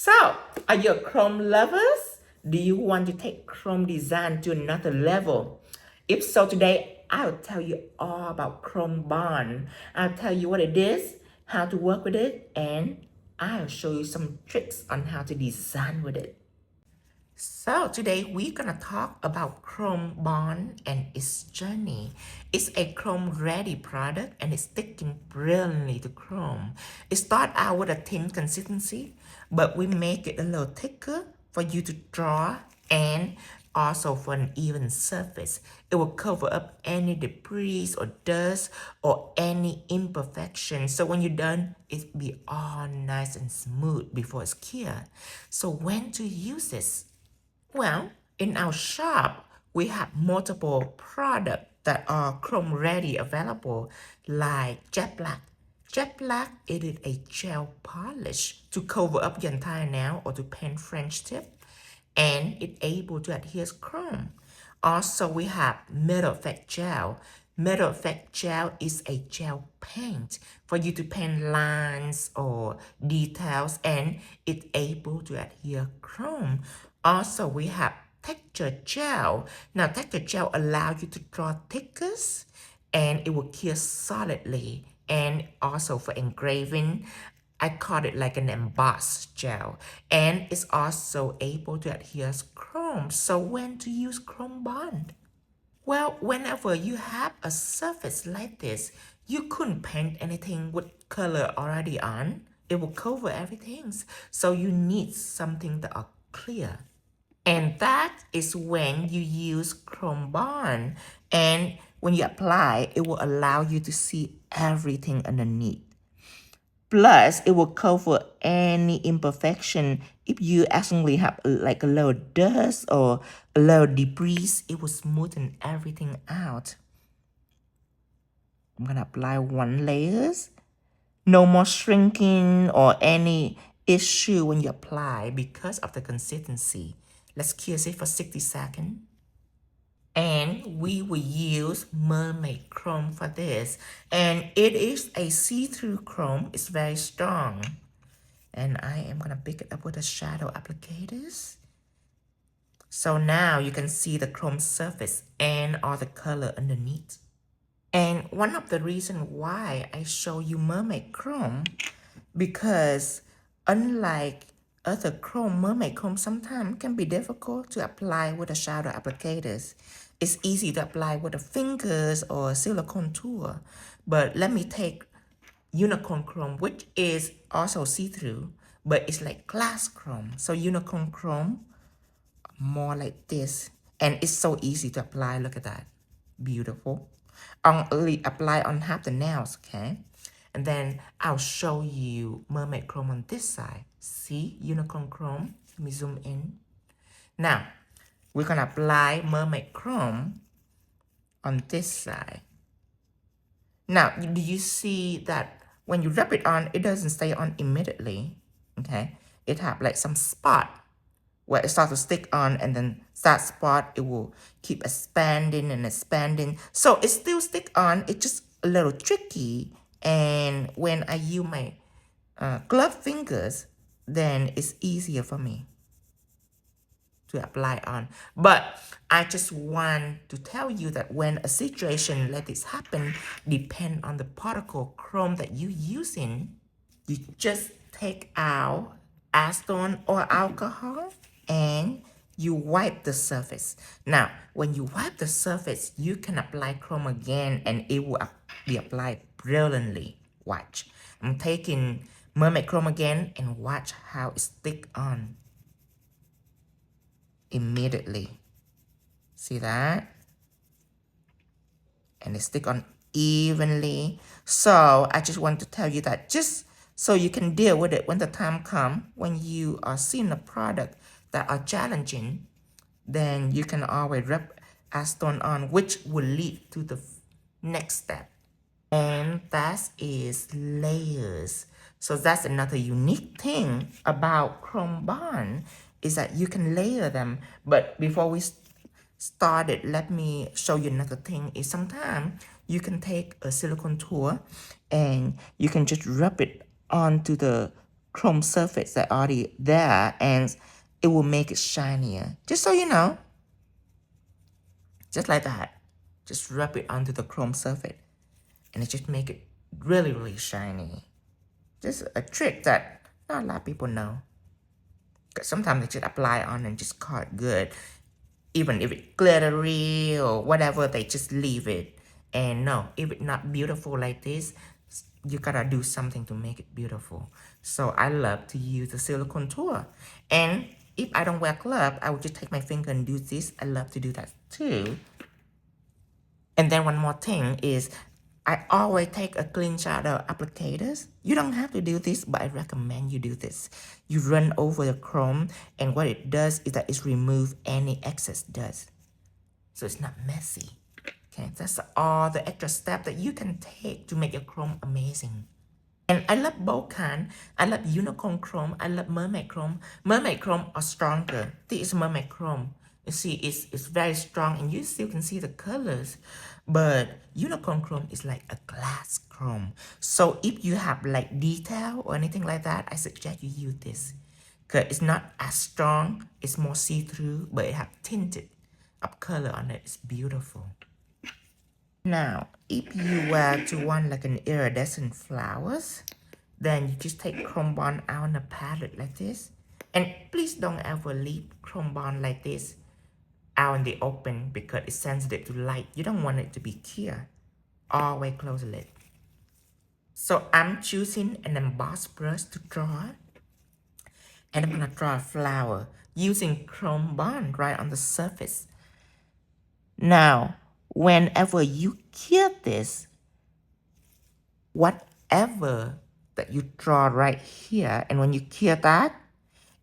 So, are you Chrome lovers? Do you want to take Chrome design to another level? If so, today I'll tell you all about Chrome Bond. I'll tell you what it is, how to work with it, and I'll show you some tricks on how to design with it. So today we're gonna talk about Chrome Bond and its journey. It's a Chrome ready product and it's sticking brilliantly to Chrome. It starts out with a thin consistency, but we make it a little thicker for you to draw and also for an even surface. It will cover up any debris or dust or any imperfection. So when you're done, it'll be all nice and smooth before it's cured. So when to use this? Well, in our shop, we have multiple products that are Chrome ready available, like Jet Black. Jet Black, it is a gel polish to cover up your entire nail or to paint French tip, and it's able to adhere Chrome. Also, we have Metal Effect Gel. Metal Effect Gel is a gel paint for you to paint lines or details, and it's able to adhere Chrome. Also, we have Texture Gel. Now, Texture Gel allows you to draw thicker, and it will cure solidly. And also for engraving, I call it like an embossed gel, and it's also able to adhere Chrome. So when to use Chrome Bond? Well, whenever you have a surface like this, you couldn't paint anything with color already on. It will cover everything. So you need something that are clear. And that is when you use Chrome Bond. And when you apply, it will allow you to see everything underneath. Plus, it will cover any imperfection. If you accidentally have like a little dust or a little debris, it will smoothen everything out. I'm gonna apply one layers. No more shrinking or any issue when you apply because of the consistency. Let's cure it for 60 seconds. And we will use mermaid chrome for this, and it is a see-through chrome. It's very strong, and I am gonna pick it up with the shadow applicators. So now you can see the chrome surface and all the color underneath. And one of the reasons why I show you mermaid chrome, because unlike other chrome, mermaid chrome sometimes can be difficult to apply with the shadow applicators. It's easy to apply with the fingers or silicone tool, but let me take unicorn chrome, which is also see-through, but it's like glass chrome. So unicorn chrome, more like this, and it's so easy to apply. Look at that, beautiful. Only apply on half the nails, okay? And then I'll show you mermaid chrome on this side. See, unicorn chrome. Let me zoom in. Now, we're gonna apply mermaid chrome on this side. Now, do you see that when you rub it on, it doesn't stay on immediately, okay? It have like some spot where it starts to stick on, and then that spot, it will keep expanding and expanding. So it still stick on, it's just a little tricky. And when I use my glove fingers, then it's easier for me to apply on. But I just want to tell you that when a situation like this happen, depend on the particle chrome that you using, you just take out acetone or alcohol and you wipe the surface. Now, when you wipe the surface, you can apply chrome again and it will be applied brilliantly. Watch. I'm taking mermaid chrome again and watch how it stick on immediately. See that? And it stick on evenly. So I just want to tell you that just so you can deal with it when the time comes, when you are seeing a product that are challenging, then you can always rub acetone on, which will lead to the next step. And that is layers. So that's another unique thing about Chrome Bond is that you can layer them. But before we started, let me show you another thing is sometimes you can take a silicone tool and you can just rub it onto the chrome surface that already there, and it will make it shinier. Just so you know, just like that. Just rub it onto the chrome surface, and it just make it really, really shiny. Just a trick that not a lot of people know. Because sometimes they just apply on and just call it good. Even if it's glittery or whatever, they just leave it. And no, if it's not beautiful like this, you gotta do something to make it beautiful. So I love to use the silicone tool. And if I don't wear gloves, I would just take my finger and do this. I love to do that too. And then one more thing is, I always take a clean shadow applicators. You don't have to do this, but I recommend you do this. You run over the chrome, and what it does is that it removes any excess dust. So it's not messy. Okay, that's all the extra step that you can take to make your chrome amazing. And I love both kind. I love unicorn chrome. I love mermaid chrome. Mermaid chrome are stronger. This is mermaid chrome. You see, it's very strong, and you still can see the colors. But unicorn chrome is like a glass chrome. So if you have like detail or anything like that, I suggest you use this. Because it's not as strong. It's more see-through, but it have tinted of color on it. It's beautiful. Now, if you were to want like an iridescent flowers, then you just take chrome bond out in a palette like this. And please don't ever leave chrome bond like this out in the open because it's sensitive to light. You don't want it to be clear. Always close the lid. So I'm choosing an embossed brush to draw. And I'm gonna draw a flower using chrome bond right on the surface. Now, whenever you cure this, whatever that you draw right here, and when you cure that,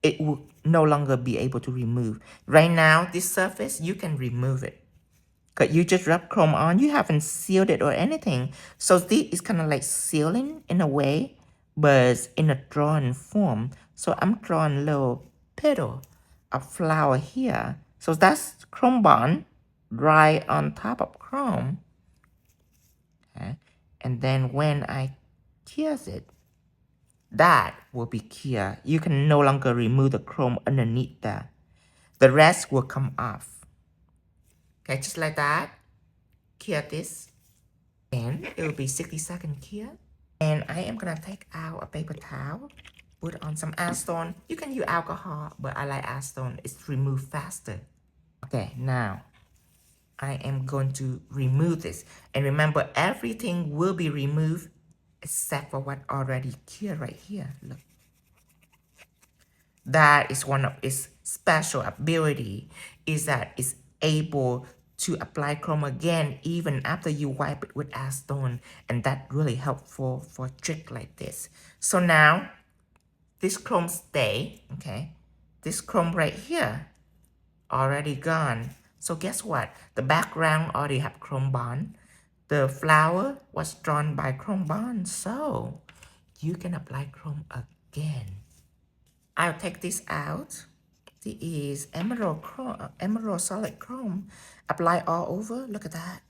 it will no longer be able to remove. Right now, this surface, you can remove it. Because you just rub chrome on, you haven't sealed it or anything. So this is kind of like sealing in a way, but in a drawing form. So I'm drawing a little petal of flower here. So that's chrome bond right on top of chrome. Okay. And then when I cure it, that will be clear. You can no longer remove the chrome underneath that. The rest will come off. Okay, just like that. Cure this. And it will be 60-second cure. And I am gonna take out a paper towel, put on some acetone. You can use alcohol, but I like acetone. It's removed faster. Okay, now I am going to remove this. And remember, everything will be removed except for what already cured right here. Look. That is one of its special ability, is that it's able to apply chrome again even after you wipe it with acetone, and that really helpful for a trick like this. So now this chrome stay, okay, this chrome right here already gone. So guess what? The background already have chrome bond. The flower was drawn by chrome bond, so you can apply chrome again. I'll take this out. This is emerald chrome, emerald solid chrome. Apply all over. Look at that.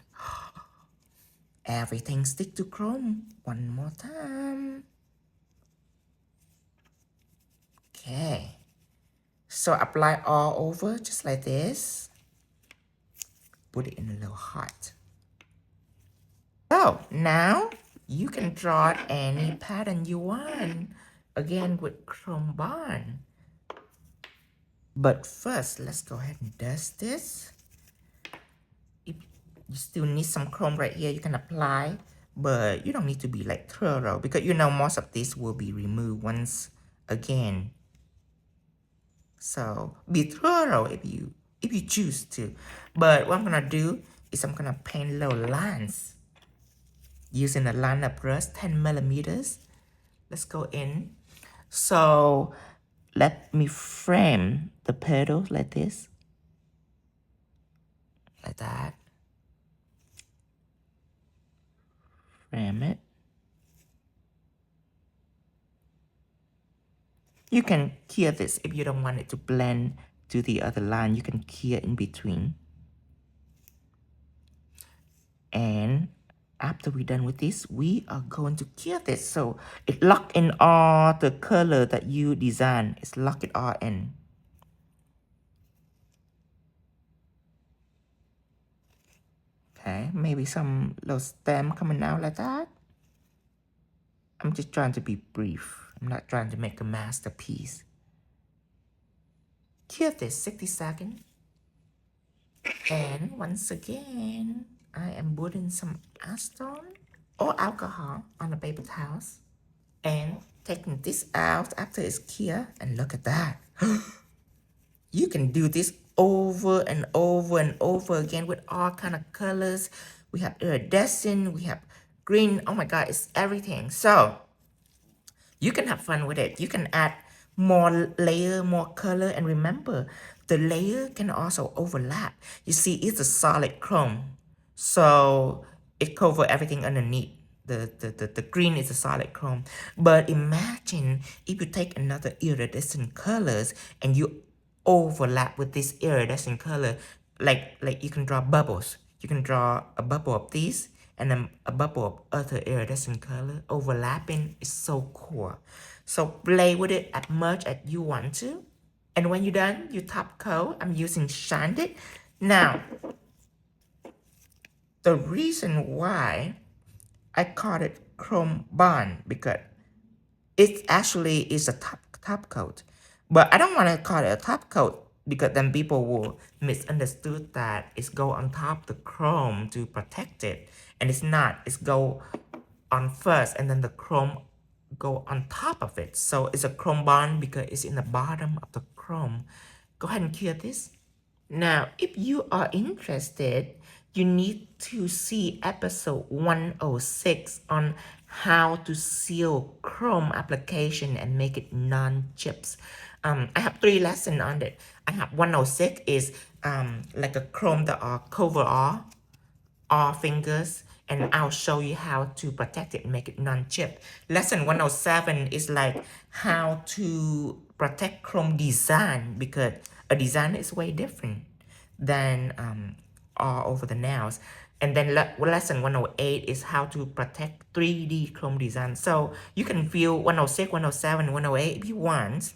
Everything stick to chrome. One more time. Okay. So apply all over just like this. Put it in a little heart. So now you can draw any pattern you want. Again with chrome bond. But first, let's go ahead and dust this. If you still need some chrome right here, you can apply, but you don't need to be like thorough because you know most of this will be removed once again. So be thorough if you choose to. But what I'm gonna do is I'm gonna paint little lines using a liner brush, 10 millimeters. Let's go in. So let me frame the petals like this. Like that. Frame it. You can clear this if you don't want it to blend to the other line. You can clear in between. And after we're done with this, we are going to cure this. So it lock in all the color that you design. It's lock it all in. Okay, maybe some little stem coming out like that. I'm just trying to be brief. I'm not trying to make a masterpiece. Cure this 60 seconds. And once again, I am putting some acetone or alcohol on the paper towels and taking this out after it's cured. And look at that. You can do this over and over and over again with all kind of colors. We have iridescent, we have green. Oh my God, it's everything. So you can have fun with it. You can add more layer, more color, and remember, the layer can also overlap. You see, it's a solid chrome, so it covers everything underneath. The green is a solid chrome. But imagine if you take another iridescent colors and you overlap with this iridescent color, like you can draw bubbles. You can draw a bubble of these and then a bubble of other iridescent color overlapping is so cool. So play with it as much as you want to. And when you're done, you top coat. I'm using Shined It. Now, the reason why I call it chrome bond because it actually is a top coat. But I don't want to call it a top coat because then people will misunderstood that it's go on top the chrome to protect it. And it's not. It's go on first and then the chrome go on top of it. So it's a chrome bond because it's in the bottom of the chrome. Go ahead and cure this. Now, if you are interested, you need to see episode 106 on how to seal Chrome application and make it non-chips. I have 3 lessons on it. I have 106 is like a Chrome that are cover all fingers, and I'll show you how to protect it and make it non-chip. Lesson 107 is like how to protect Chrome design because a design is way different than all over the nails. And then lesson 108 is how to protect 3D Chrome design. So you can view 106, 107, 108 if you want.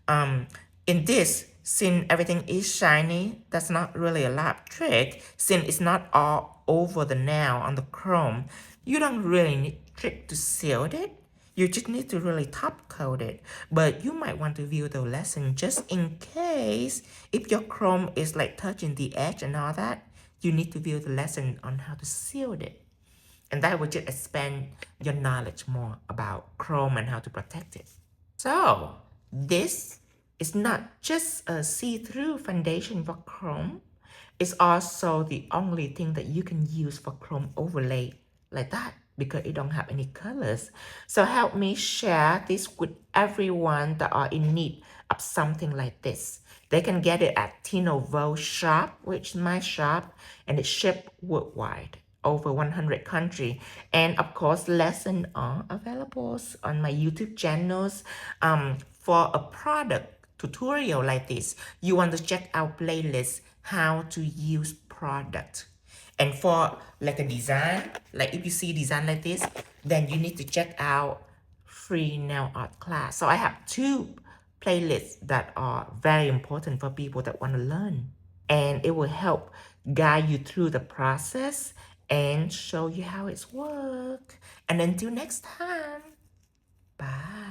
In this, since everything is shiny, that's not really a lab trick. Since it's not all over the nail on the chrome, you don't really need trick to seal it. You just need to really top coat it. But you might want to view the lesson just in case if your chrome is like touching the edge and all that, you need to view the lesson on how to seal it. And that will just expand your knowledge more about chrome and how to protect it. So this is not just a see-through foundation for chrome. It's also the only thing that you can use for chrome overlay like that because it don't have any colors. So help me share this with everyone that are in need of something like this. They can get it at Tinovo shop, which is my shop, and it's shipped worldwide over 100 countries. And of course, lessons are available on my YouTube channels. For a product tutorial like this, you want to check out playlist how to use product. And for like a design, like if you see design like this, then you need to check out free nail art class. So I have 2 playlists that are very important for people that want to learn. And it will help guide you through the process and show you how it's work. And until next time, bye.